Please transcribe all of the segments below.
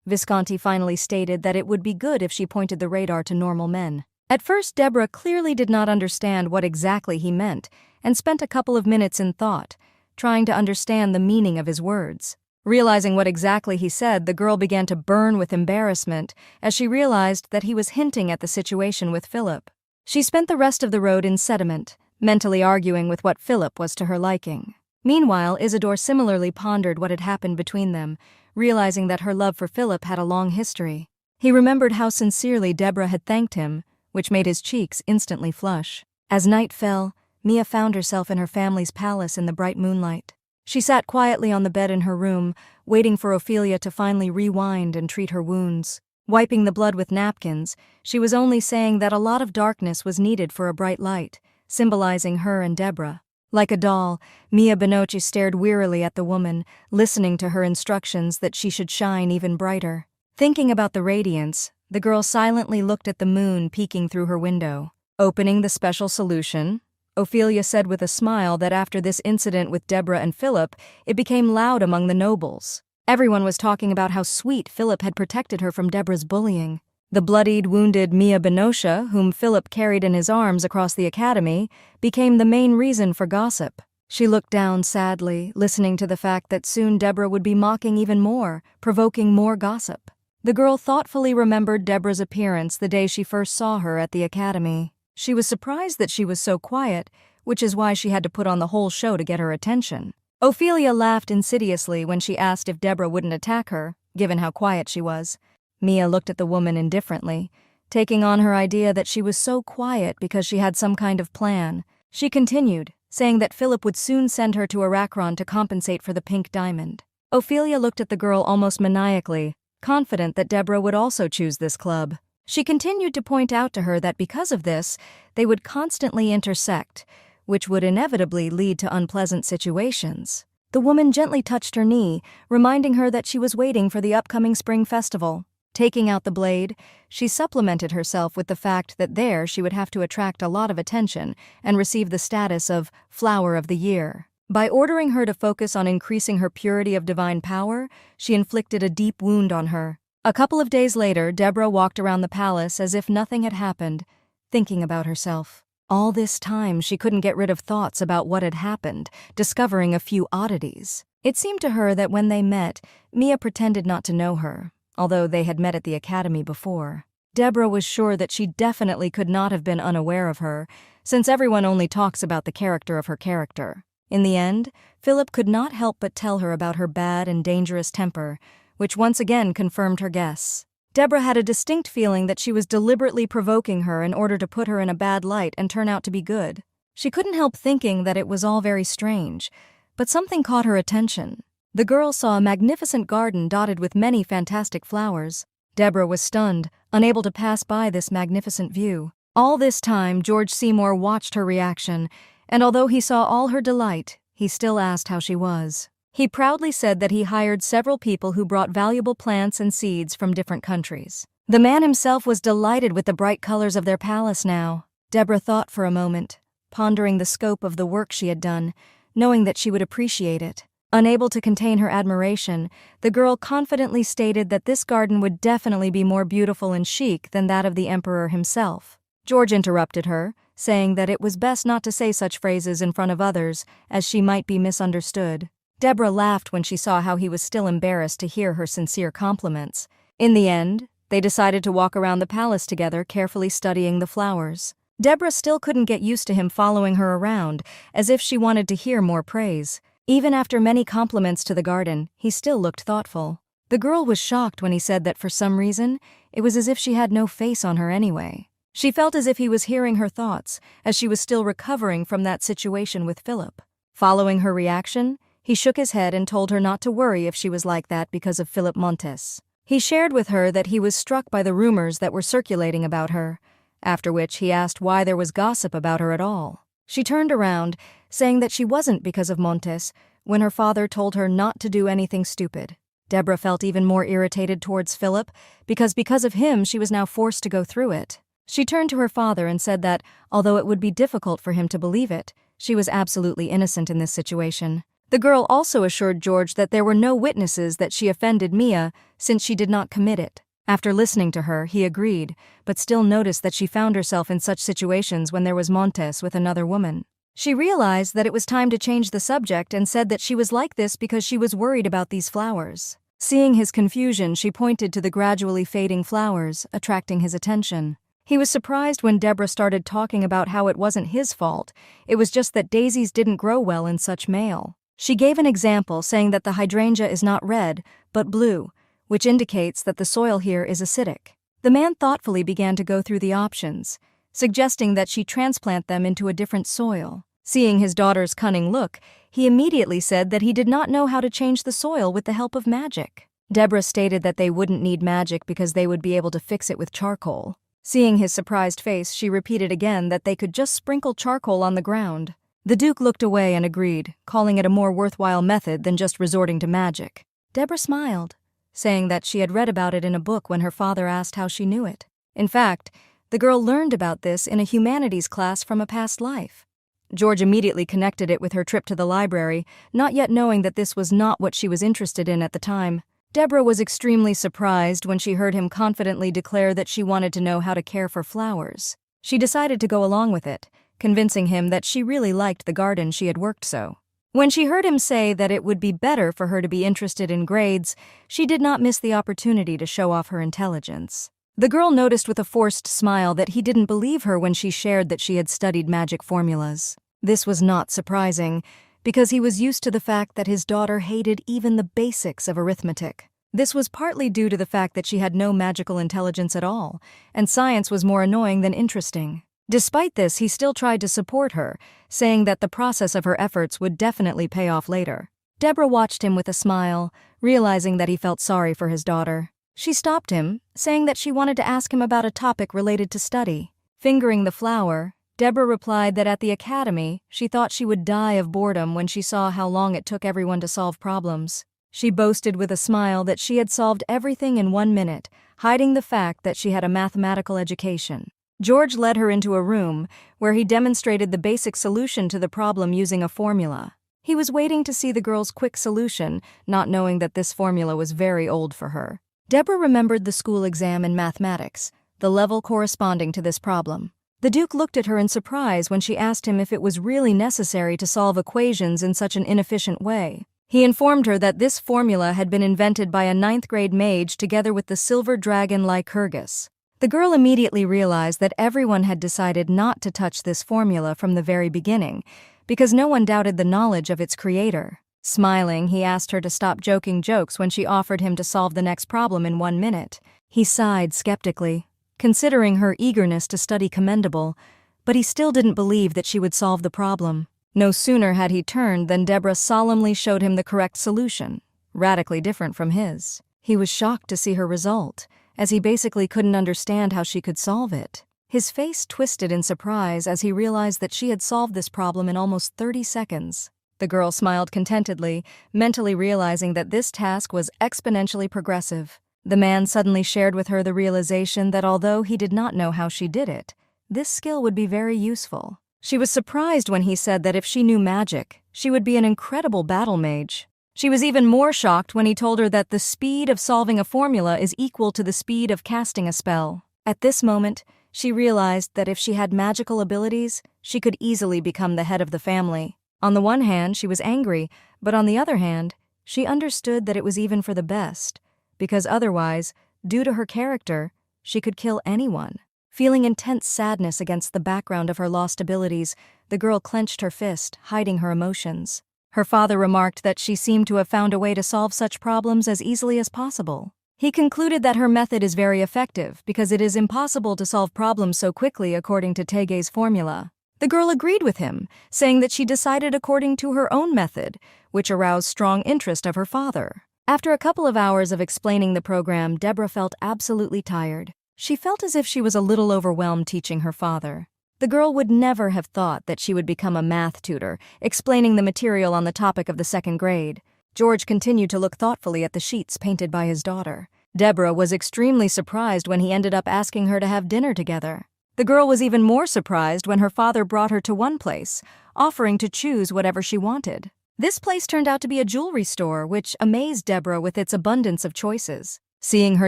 Visconti finally stated that it would be good if she pointed the radar to normal men. At first, Deborah clearly did not understand what exactly he meant and spent a couple of minutes in thought, trying to understand the meaning of his words. Realizing what exactly he said, the girl began to burn with embarrassment as she realized that he was hinting at the situation with Philip. She spent the rest of the road in sediment, mentally arguing with what Philip was to her liking. Meanwhile, Isidore similarly pondered what had happened between them, realizing that her love for Philip had a long history. He remembered how sincerely Deborah had thanked him, which made his cheeks instantly flush. As night fell, Mia found herself in her family's palace in the bright moonlight. She sat quietly on the bed in her room, waiting for Ophelia to finally rewind and treat her wounds. Wiping the blood with napkins, she was only saying that a lot of darkness was needed for a bright light, symbolizing her and Deborah. Like a doll, Mia Benochi stared wearily at the woman, listening to her instructions that she should shine even brighter. Thinking about the radiance, the girl silently looked at the moon peeking through her window. Opening the special solution, Ophelia said with a smile that after this incident with Deborah and Philip, it became loud among the nobles. Everyone was talking about how sweet Philip had protected her from Deborah's bullying. The bloodied, wounded Mia Benotia, whom Philip carried in his arms across the academy, became the main reason for gossip. She looked down sadly, listening to the fact that soon Deborah would be mocking even more, provoking more gossip. The girl thoughtfully remembered Deborah's appearance the day she first saw her at the academy. She was surprised that she was so quiet, which is why she had to put on the whole show to get her attention. Ophelia laughed insidiously when she asked if Deborah wouldn't attack her, given how quiet she was. Mia looked at the woman indifferently, taking on her idea that she was so quiet because she had some kind of plan. She continued, saying that Philip would soon send her to Arachron to compensate for the pink diamond. Ophelia looked at the girl almost maniacally, confident that Deborah would also choose this club. She continued to point out to her that because of this, they would constantly intersect, which would inevitably lead to unpleasant situations. The woman gently touched her knee, reminding her that she was waiting for the upcoming spring festival. Taking out the blade, she supplemented herself with the fact that there she would have to attract a lot of attention and receive the status of Flower of the Year. By ordering her to focus on increasing her purity of divine power, she inflicted a deep wound on her. A couple of days later, Deborah walked around the palace as if nothing had happened, thinking about herself. All this time, she couldn't get rid of thoughts about what had happened, discovering a few oddities. It seemed to her that when they met, Mia pretended not to know her, although they had met at the academy before. Deborah was sure that she definitely could not have been unaware of her, since everyone only talks about the character of her character. In the end, Philip could not help but tell her about her bad and dangerous temper, which once again confirmed her guess. Deborah had a distinct feeling that she was deliberately provoking her in order to put her in a bad light and turn out to be good. She couldn't help thinking that it was all very strange, but something caught her attention. The girl saw a magnificent garden dotted with many fantastic flowers. Deborah was stunned, unable to pass by this magnificent view. All this time, George Seymour watched her reaction, and although he saw all her delight, he still asked how she was. He proudly said that he hired several people who brought valuable plants and seeds from different countries. The man himself was delighted with the bright colors of their palace now. Deborah thought for a moment, pondering the scope of the work she had done, knowing that she would appreciate it. Unable to contain her admiration, the girl confidently stated that this garden would definitely be more beautiful and chic than that of the emperor himself. George interrupted her, saying that it was best not to say such phrases in front of others, as she might be misunderstood. Deborah laughed when she saw how he was still embarrassed to hear her sincere compliments. In the end, they decided to walk around the palace together, carefully studying the flowers. Deborah still couldn't get used to him following her around, as if she wanted to hear more praise. Even after many compliments to the garden, he still looked thoughtful. The girl was shocked when he said that for some reason, it was as if she had no face on her anyway. She felt as if he was hearing her thoughts, as she was still recovering from that situation with Philip. Following her reaction, he shook his head and told her not to worry if she was like that because of Philip Montes. He shared with her that he was struck by the rumors that were circulating about her, after which he asked why there was gossip about her at all. She turned around, saying that she wasn't because of Montes, when her father told her not to do anything stupid. Deborah felt even more irritated towards Philip, because of him she was now forced to go through it. She turned to her father and said that, although it would be difficult for him to believe it, she was absolutely innocent in this situation. The girl also assured George that there were no witnesses that she offended Mia since she did not commit it. After listening to her, he agreed, but still noticed that she found herself in such situations when there was Montes with another woman. She realized that it was time to change the subject and said that she was like this because she was worried about these flowers. Seeing his confusion, she pointed to the gradually fading flowers, attracting his attention. He was surprised when Deborah started talking about how it wasn't his fault, it was just that daisies didn't grow well in such male. She gave an example saying that the hydrangea is not red, but blue, which indicates that the soil here is acidic. The man thoughtfully began to go through the options, suggesting that she transplant them into a different soil. Seeing his daughter's cunning look, he immediately said that he did not know how to change the soil with the help of magic. Deborah stated that they wouldn't need magic because they would be able to fix it with charcoal. Seeing his surprised face, she repeated again that they could just sprinkle charcoal on the ground. The Duke looked away and agreed, calling it a more worthwhile method than just resorting to magic. Deborah smiled, saying that she had read about it in a book when her father asked how she knew it. In fact, the girl learned about this in a humanities class from a past life. George immediately connected it with her trip to the library, not yet knowing that this was not what she was interested in at the time. Deborah was extremely surprised when she heard him confidently declare that she wanted to know how to care for flowers. She decided to go along with it, convincing him that she really liked the garden she had worked so. When she heard him say that it would be better for her to be interested in grades, she did not miss the opportunity to show off her intelligence. The girl noticed with a forced smile that he didn't believe her when she shared that she had studied magic formulas. This was not surprising, because he was used to the fact that his daughter hated even the basics of arithmetic. This was partly due to the fact that she had no magical intelligence at all, and science was more annoying than interesting. Despite this, he still tried to support her, saying that the process of her efforts would definitely pay off later. Deborah watched him with a smile, realizing that he felt sorry for his daughter. She stopped him, saying that she wanted to ask him about a topic related to study. Fingering the flower, Deborah replied that at the academy, she thought she would die of boredom when she saw how long it took everyone to solve problems. She boasted with a smile that she had solved everything in 1 minute, hiding the fact that she had a mathematical education. George led her into a room where he demonstrated the basic solution to the problem using a formula. He was waiting to see the girl's quick solution, not knowing that this formula was very old for her. Deborah remembered the school exam in mathematics, the level corresponding to this problem. The Duke looked at her in surprise when she asked him if it was really necessary to solve equations in such an inefficient way. He informed her that this formula had been invented by a 9th-grade mage together with the silver dragon Lycurgus. The girl immediately realized that everyone had decided not to touch this formula from the very beginning, because no one doubted the knowledge of its creator. Smiling, he asked her to stop joking jokes when she offered him to solve the next problem in 1 minute. He sighed skeptically, considering her eagerness to study commendable, but he still didn't believe that she would solve the problem. No sooner had he turned than Deborah solemnly showed him the correct solution, radically different from his. He was shocked to see her result, as he basically couldn't understand how she could solve it. His face twisted in surprise as he realized that she had solved this problem in almost 30 seconds. The girl smiled contentedly, mentally realizing that this task was exponentially progressive. The man suddenly shared with her the realization that although he did not know how she did it, this skill would be very useful. She was surprised when he said that if she knew magic, she would be an incredible battle mage. She was even more shocked when he told her that the speed of solving a formula is equal to the speed of casting a spell. At this moment, she realized that if she had magical abilities, she could easily become the head of the family. On the one hand, she was angry, but on the other hand, she understood that it was even for the best, because otherwise, due to her character, she could kill anyone. Feeling intense sadness against the background of her lost abilities, the girl clenched her fist, hiding her emotions. Her father remarked that she seemed to have found a way to solve such problems as easily as possible. He concluded that her method is very effective because it is impossible to solve problems so quickly according to Tege's formula. The girl agreed with him, saying that she decided according to her own method, which aroused strong interest of her father. After a couple of hours of explaining the program, Deborah felt absolutely tired. She felt as if she was a little overwhelmed teaching her father. The girl would never have thought that she would become a math tutor, explaining the material on the topic of the 2nd grade. George continued to look thoughtfully at the sheets painted by his daughter. Deborah was extremely surprised when he ended up asking her to have dinner together. The girl was even more surprised when her father brought her to one place, offering to choose whatever she wanted. This place turned out to be a jewelry store, which amazed Deborah with its abundance of choices. Seeing her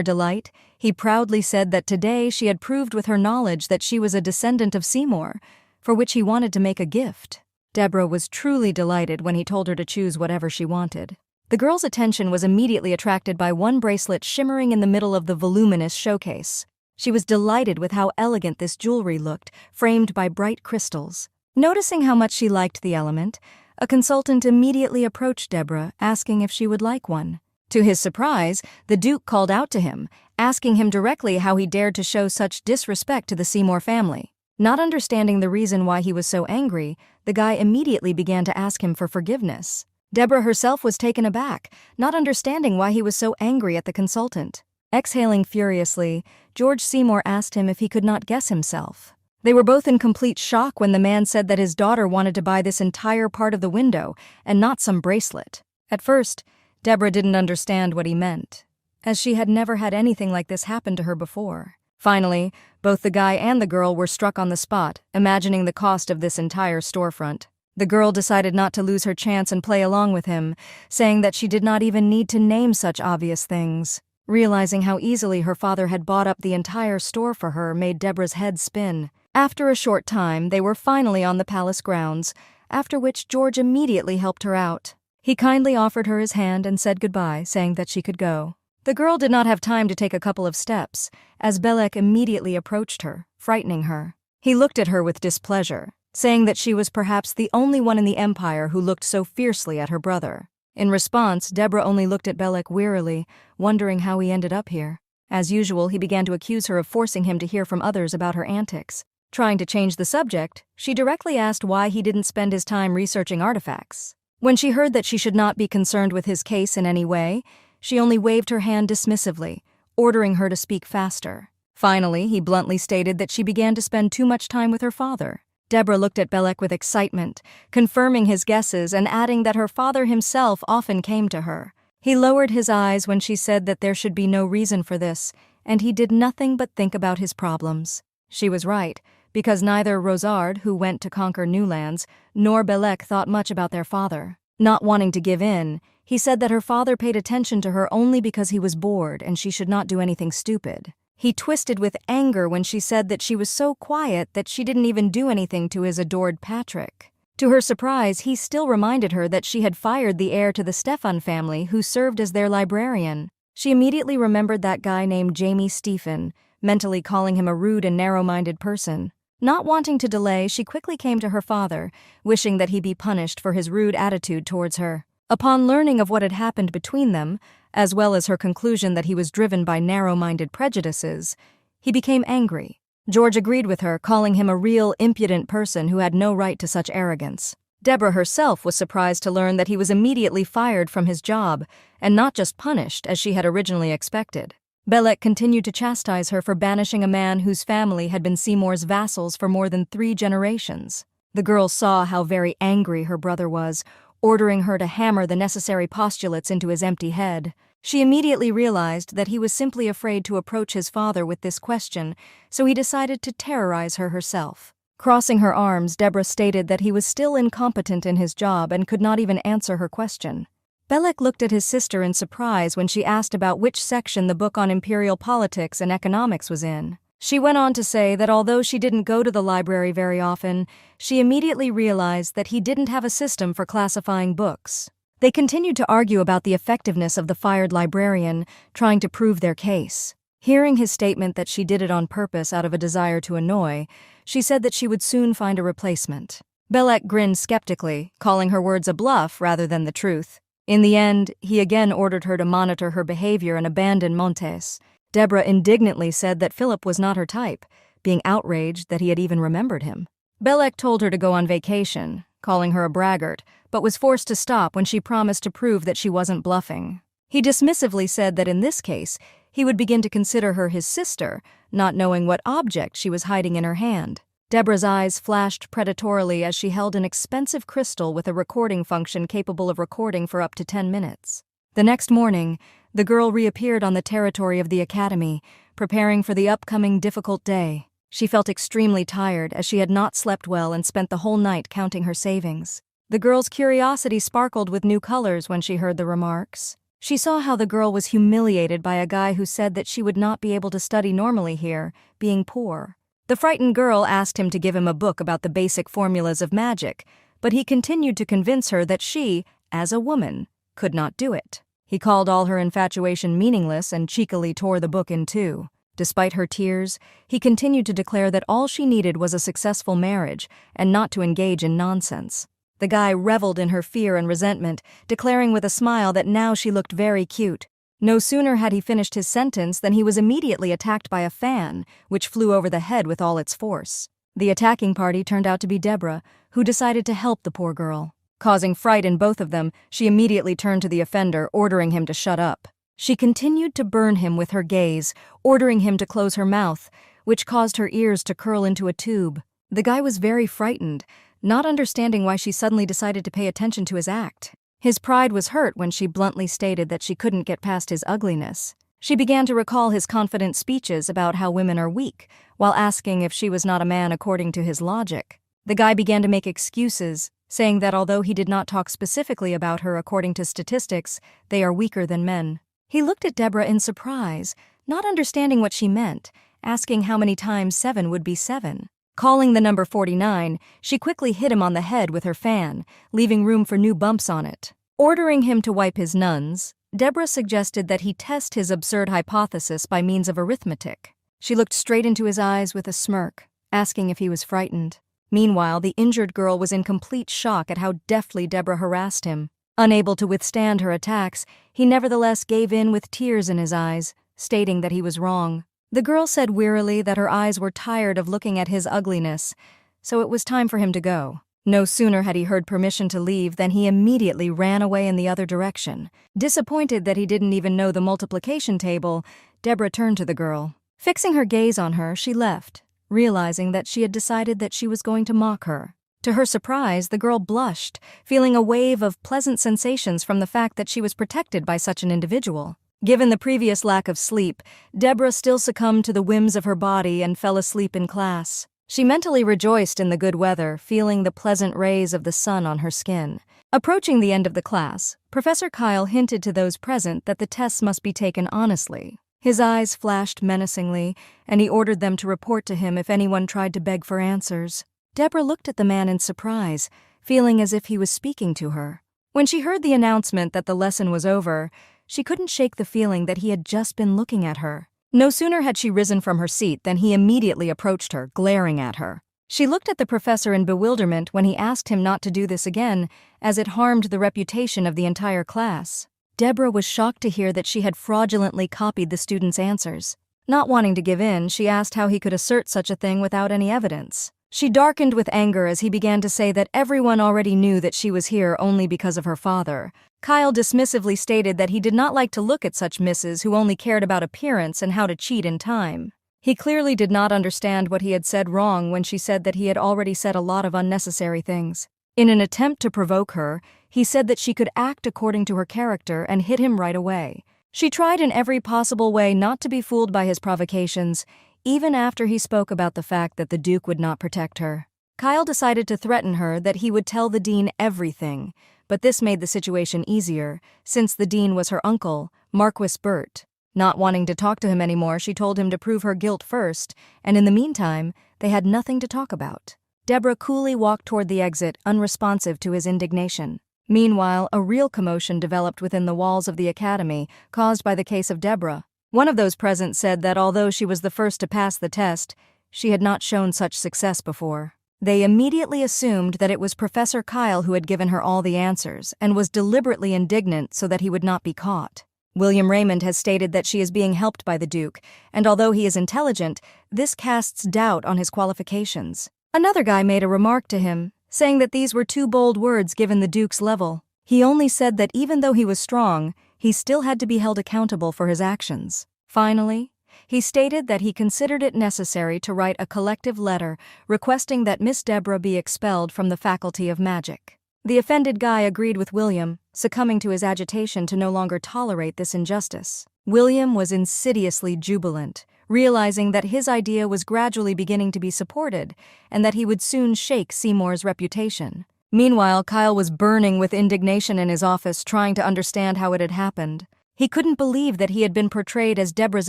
delight, he proudly said that today she had proved with her knowledge that she was a descendant of Seymour, for which he wanted to make a gift. Deborah was truly delighted when he told her to choose whatever she wanted. The girl's attention was immediately attracted by one bracelet shimmering in the middle of the voluminous showcase. She was delighted with how elegant this jewelry looked, framed by bright crystals. Noticing how much she liked the element, a consultant immediately approached Deborah, asking if she would like one. To his surprise, the Duke called out to him, asking him directly how he dared to show such disrespect to the Seymour family. Not understanding the reason why he was so angry, the guy immediately began to ask him for forgiveness. Deborah herself was taken aback, not understanding why he was so angry at the consultant. Exhaling furiously, George Seymour asked him if he could not guess himself. They were both in complete shock when the man said that his daughter wanted to buy this entire part of the window and not some bracelet. At first, Deborah didn't understand what he meant, as she had never had anything like this happen to her before. Finally, both the guy and the girl were struck on the spot, imagining the cost of this entire storefront. The girl decided not to lose her chance and play along with him, saying that she did not even need to name such obvious things. Realizing how easily her father had bought up the entire store for her made Deborah's head spin. After a short time, they were finally on the palace grounds, after which George immediately helped her out. He kindly offered her his hand and said goodbye, saying that she could go. The girl did not have time to take a couple of steps, as Belek immediately approached her, frightening her. He looked at her with displeasure, saying that she was perhaps the only one in the empire who looked so fiercely at her brother. In response, Deborah only looked at Belek wearily, wondering how he ended up here. As usual, he began to accuse her of forcing him to hear from others about her antics. Trying to change the subject, she directly asked why he didn't spend his time researching artifacts. When she heard that she should not be concerned with his case in any way, she only waved her hand dismissively, ordering her to speak faster. Finally, he bluntly stated that she began to spend too much time with her father. Deborah looked at Belek with excitement, confirming his guesses and adding that her father himself often came to her. He lowered his eyes when she said that there should be no reason for this, and he did nothing but think about his problems. She was right, because neither Rosard, who went to conquer new lands, nor Belek thought much about their father. Not wanting to give in, he said that her father paid attention to her only because he was bored and she should not do anything stupid. He twisted with anger when she said that she was so quiet that she didn't even do anything to his adored Patrick. To her surprise, he still reminded her that she had fired the heir to the Stefan family who served as their librarian. She immediately remembered that guy named Jamie Stephen, mentally calling him a rude and narrow-minded person. Not wanting to delay, she quickly came to her father, wishing that he be punished for his rude attitude towards her. Upon learning of what had happened between them, as well as her conclusion that he was driven by narrow-minded prejudices, he became angry. George agreed with her, calling him a real, impudent person who had no right to such arrogance. Deborah herself was surprised to learn that he was immediately fired from his job, and not just punished as she had originally expected. Belek continued to chastise her for banishing a man whose family had been Seymour's vassals for more than 3 generations. The girl saw how very angry her brother was, ordering her to hammer the necessary postulates into his empty head. She immediately realized that he was simply afraid to approach his father with this question, so he decided to terrorize her herself. Crossing her arms, Deborah stated that he was still incompetent in his job and could not even answer her question. Belek looked at his sister in surprise when she asked about which section the book on imperial politics and economics was in. She went on to say that although she didn't go to the library very often, she immediately realized that he didn't have a system for classifying books. They continued to argue about the effectiveness of the fired librarian, trying to prove their case. Hearing his statement that she did it on purpose out of a desire to annoy, she said that she would soon find a replacement. Belek grinned skeptically, calling her words a bluff rather than the truth. In the end, he again ordered her to monitor her behavior and abandon Montes. Deborah indignantly said that Philip was not her type, being outraged that he had even remembered him. Belek told her to go on vacation, calling her a braggart, but was forced to stop when she promised to prove that she wasn't bluffing. He dismissively said that in this case, he would begin to consider her his sister, not knowing what object she was hiding in her hand. Deborah's eyes flashed predatorily as she held an expensive crystal with a recording function capable of recording for up to 10 minutes. The next morning, the girl reappeared on the territory of the academy, preparing for the upcoming difficult day. She felt extremely tired as she had not slept well and spent the whole night counting her savings. The girl's curiosity sparkled with new colors when she heard the remarks. She saw how the girl was humiliated by a guy who said that she would not be able to study normally here, being poor. The frightened girl asked him to give him a book about the basic formulas of magic, but he continued to convince her that she, as a woman, could not do it. He called all her infatuation meaningless and cheekily tore the book in two. Despite her tears, he continued to declare that all she needed was a successful marriage and not to engage in nonsense. The guy reveled in her fear and resentment, declaring with a smile that now she looked very cute. No sooner had he finished his sentence than he was immediately attacked by a fan, which flew over the head with all its force. The attacking party turned out to be Deborah, who decided to help the poor girl. Causing fright in both of them, she immediately turned to the offender, ordering him to shut up. She continued to burn him with her gaze, ordering him to close her mouth, which caused her ears to curl into a tube. The guy was very frightened, not understanding why she suddenly decided to pay attention to his act. His pride was hurt when she bluntly stated that she couldn't get past his ugliness. She began to recall his confident speeches about how women are weak, while asking if she was not a man according to his logic. The guy began to make excuses, saying that although he did not talk specifically about her according to statistics, they are weaker than men. He looked at Deborah in surprise, not understanding what she meant, asking how many times 7 would be 7. Calling the number 49, she quickly hit him on the head with her fan, leaving room for new bumps on it. Ordering him to wipe his nuns, Deborah suggested that he test his absurd hypothesis by means of arithmetic. She looked straight into his eyes with a smirk, asking if he was frightened. Meanwhile, the injured girl was in complete shock at how deftly Deborah harassed him. Unable to withstand her attacks, he nevertheless gave in with tears in his eyes, stating that he was wrong. The girl said wearily that her eyes were tired of looking at his ugliness, so it was time for him to go. No sooner had he heard permission to leave than he immediately ran away in the other direction. Disappointed that he didn't even know the multiplication table, Deborah turned to the girl. Fixing her gaze on her, she left, realizing that she had decided that she was going to mock her. To her surprise, the girl blushed, feeling a wave of pleasant sensations from the fact that she was protected by such an individual. Given the previous lack of sleep, Deborah still succumbed to the whims of her body and fell asleep in class. She mentally rejoiced in the good weather, feeling the pleasant rays of the sun on her skin. Approaching the end of the class, Professor Kyle hinted to those present that the tests must be taken honestly. His eyes flashed menacingly, and he ordered them to report to him if anyone tried to beg for answers. Deborah looked at the man in surprise, feeling as if he was speaking to her. When she heard the announcement that the lesson was over, she couldn't shake the feeling that he had just been looking at her. No sooner had she risen from her seat than he immediately approached her, glaring at her. She looked at the professor in bewilderment when he asked him not to do this again, as it harmed the reputation of the entire class. Deborah was shocked to hear that she had fraudulently copied the students' answers. Not wanting to give in, she asked how he could assert such a thing without any evidence. She darkened with anger as he began to say that everyone already knew that she was here only because of her father. Kyle dismissively stated that he did not like to look at such misses who only cared about appearance and how to cheat in time. He clearly did not understand what he had said wrong when she said that he had already said a lot of unnecessary things. In an attempt to provoke her, he said that she could act according to her character and hit him right away. She tried in every possible way not to be fooled by his provocations, even after he spoke about the fact that the Duke would not protect her. Kyle decided to threaten her that he would tell the dean everything, but this made the situation easier, since the dean was her uncle, Marquis Burt. Not wanting to talk to him anymore, she told him to prove her guilt first, and in the meantime, they had nothing to talk about. Deborah coolly walked toward the exit, unresponsive to his indignation. Meanwhile, a real commotion developed within the walls of the academy, caused by the case of Deborah. One of those present said that although she was the first to pass the test, she had not shown such success before. They immediately assumed that it was Professor Kyle who had given her all the answers and was deliberately indignant so that he would not be caught. William Raymond has stated that she is being helped by the Duke, and although he is intelligent, this casts doubt on his qualifications. Another guy made a remark to him, saying that these were too bold words given the Duke's level. He only said that even though he was strong, he still had to be held accountable for his actions. Finally, he stated that he considered it necessary to write a collective letter requesting that Miss Deborah be expelled from the Faculty of Magic. The offended guy agreed with William, succumbing to his agitation to no longer tolerate this injustice. William was insidiously jubilant, realizing that his idea was gradually beginning to be supported and that he would soon shake Seymour's reputation. Meanwhile, Kyle was burning with indignation in his office, trying to understand how it had happened. He couldn't believe that he had been portrayed as Deborah's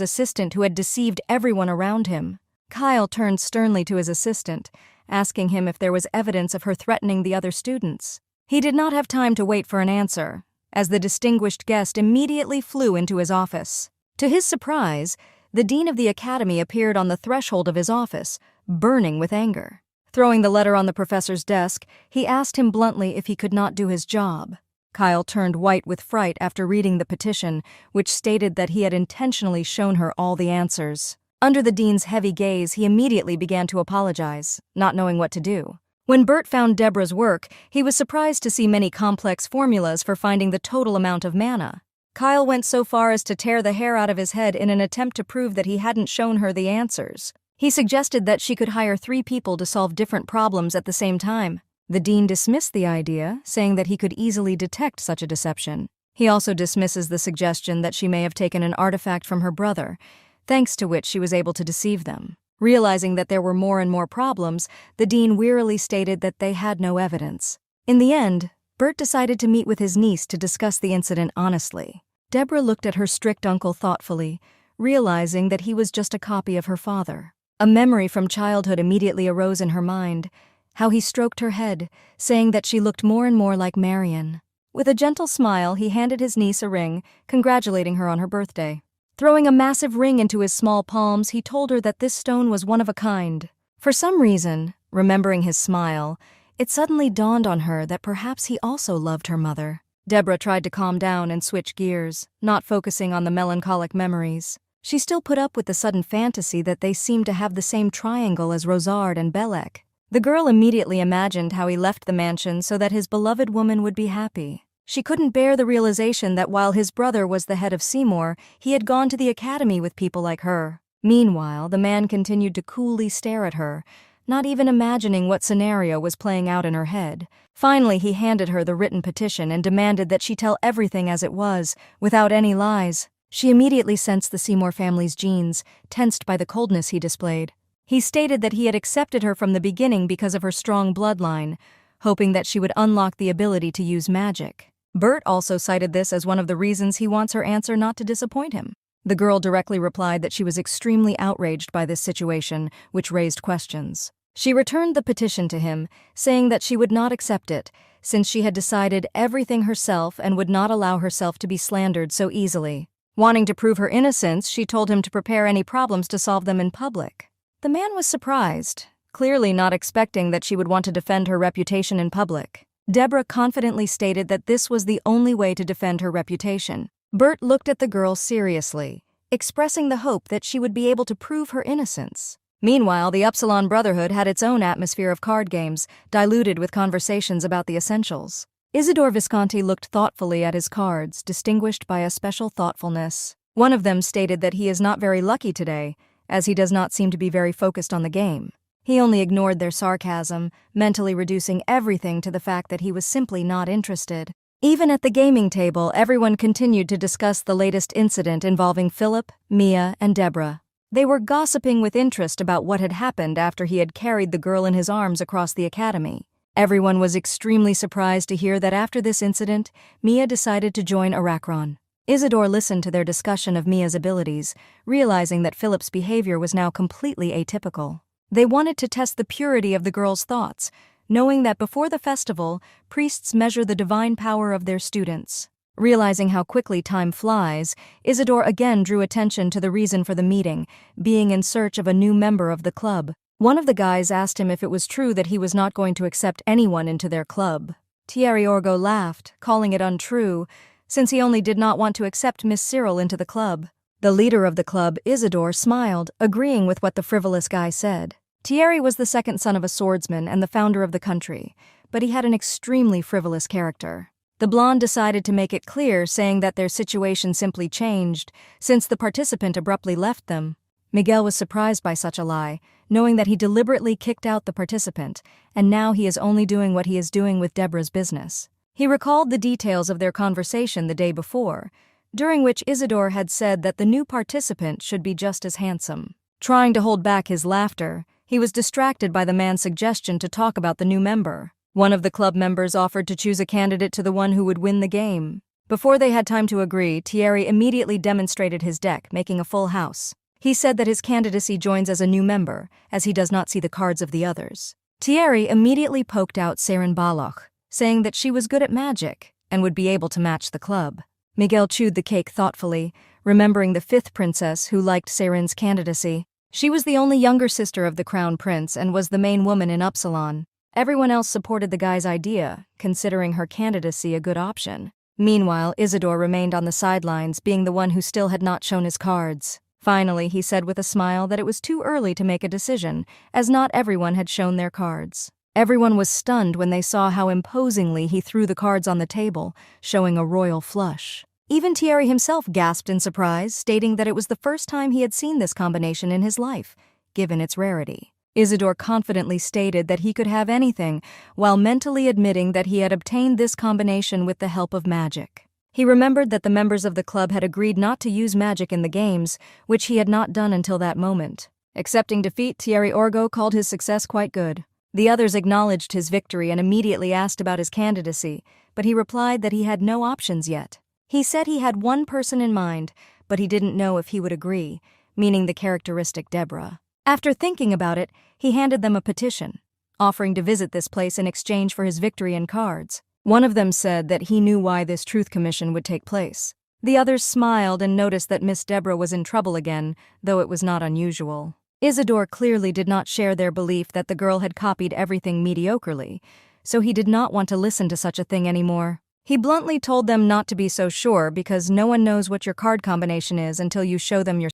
assistant who had deceived everyone around him. Kyle turned sternly to his assistant, asking him if there was evidence of her threatening the other students. He did not have time to wait for an answer, as the distinguished guest immediately flew into his office. To his surprise, the dean of the academy appeared on the threshold of his office, burning with anger. Throwing the letter on the professor's desk, he asked him bluntly if he could not do his job. Kyle turned white with fright after reading the petition, which stated that he had intentionally shown her all the answers. Under the dean's heavy gaze, he immediately began to apologize, not knowing what to do. When Bert found Deborah's work, he was surprised to see many complex formulas for finding the total amount of mana. Kyle went so far as to tear the hair out of his head in an attempt to prove that he hadn't shown her the answers. He suggested that she could hire 3 people to solve different problems at the same time. The dean dismissed the idea, saying that he could easily detect such a deception. He also dismisses the suggestion that she may have taken an artifact from her brother, thanks to which she was able to deceive them. Realizing that there were more and more problems, the dean wearily stated that they had no evidence. In the end, Bert decided to meet with his niece to discuss the incident honestly. Deborah looked at her strict uncle thoughtfully, realizing that he was just a copy of her father. A memory from childhood immediately arose in her mind, how he stroked her head, saying that she looked more and more like Marion. With a gentle smile, he handed his niece a ring, congratulating her on her birthday. Throwing a massive ring into his small palms, he told her that this stone was one of a kind. For some reason, remembering his smile, it suddenly dawned on her that perhaps he also loved her mother. Deborah tried to calm down and switch gears, not focusing on the melancholic memories. She still put up with the sudden fantasy that they seemed to have the same triangle as Rosard and Belek. The girl immediately imagined how he left the mansion so that his beloved woman would be happy. She couldn't bear the realization that while his brother was the head of Seymour, he had gone to the academy with people like her. Meanwhile, the man continued to coolly stare at her, not even imagining what scenario was playing out in her head. Finally, he handed her the written petition and demanded that she tell everything as it was, without any lies. She immediately sensed the Seymour family's genes, tensed by the coldness he displayed. He stated that he had accepted her from the beginning because of her strong bloodline, hoping that she would unlock the ability to use magic. Bert also cited this as one of the reasons he wants her answer not to disappoint him. The girl directly replied that she was extremely outraged by this situation, which raised questions. She returned the petition to him, saying that she would not accept it, since she had decided everything herself and would not allow herself to be slandered so easily. Wanting to prove her innocence, she told him to prepare any problems to solve them in public. The man was surprised, clearly not expecting that she would want to defend her reputation in public. Deborah confidently stated that this was the only way to defend her reputation. Bert looked at the girl seriously, expressing the hope that she would be able to prove her innocence. Meanwhile, the Upsilon Brotherhood had its own atmosphere of card games, diluted with conversations about the essentials. Isidore Visconti looked thoughtfully at his cards, distinguished by a special thoughtfulness. One of them stated that he is not very lucky today, as he does not seem to be very focused on the game. He only ignored their sarcasm, mentally reducing everything to the fact that he was simply not interested. Even at the gaming table, everyone continued to discuss the latest incident involving Philip, Mia, and Deborah. They were gossiping with interest about what had happened after he had carried the girl in his arms across the academy. Everyone was extremely surprised to hear that after this incident, Mia decided to join Arachron. Isidore listened to their discussion of Mia's abilities, realizing that Philip's behavior was now completely atypical. They wanted to test the purity of the girl's thoughts, knowing that before the festival, priests measure the divine power of their students. Realizing how quickly time flies, Isidore again drew attention to the reason for the meeting, being in search of a new member of the club. One of the guys asked him if it was true that he was not going to accept anyone into their club. Thierry Orgo laughed, calling it untrue, since he only did not want to accept Miss Cyril into the club. The leader of the club, Isidore, smiled, agreeing with what the frivolous guy said. Thierry was the second son of a swordsman and the founder of the country, but he had an extremely frivolous character. The blonde decided to make it clear, saying that their situation simply changed, since the participant abruptly left them. Miguel was surprised by such a lie, knowing that he deliberately kicked out the participant, and now he is only doing what he is doing with Deborah's business. He recalled the details of their conversation the day before, during which Isidore had said that the new participant should be just as handsome. Trying to hold back his laughter, he was distracted by the man's suggestion to talk about the new member. One of the club members offered to choose a candidate to the one who would win the game. Before they had time to agree, Thierry immediately demonstrated his deck, making a full house. He said that his candidacy joins as a new member, as he does not see the cards of the others. Thierry immediately poked out Seren Baloch, saying that she was good at magic and would be able to match the club. Miguel chewed the cake thoughtfully, remembering the fifth princess who liked Seren's candidacy. She was the only younger sister of the crown prince and was the main woman in Upsilon. Everyone else supported the guy's idea, considering her candidacy a good option. Meanwhile, Isidore remained on the sidelines, being the one who still had not shown his cards. Finally, he said with a smile that it was too early to make a decision, as not everyone had shown their cards. Everyone was stunned when they saw how imposingly he threw the cards on the table, showing a royal flush. Even Thierry himself gasped in surprise, stating that it was the first time he had seen this combination in his life, given its rarity. Isidore confidently stated that he could have anything, while mentally admitting that he had obtained this combination with the help of magic. He remembered that the members of the club had agreed not to use magic in the games, which he had not done until that moment. Accepting defeat, Thierry Orgo called his success quite good. The others acknowledged his victory and immediately asked about his candidacy, but he replied that he had no options yet. He said he had one person in mind, but he didn't know if he would agree, meaning the characteristic Deborah. After thinking about it, he handed them a petition, offering to visit this place in exchange for his victory and cards. One of them said that he knew why this truth commission would take place. The others smiled and noticed that Miss Deborah was in trouble again, though it was not unusual. Isidore clearly did not share their belief that the girl had copied everything mediocrely, so he did not want to listen to such a thing anymore. He bluntly told them not to be so sure because no one knows what your card combination is until you show them your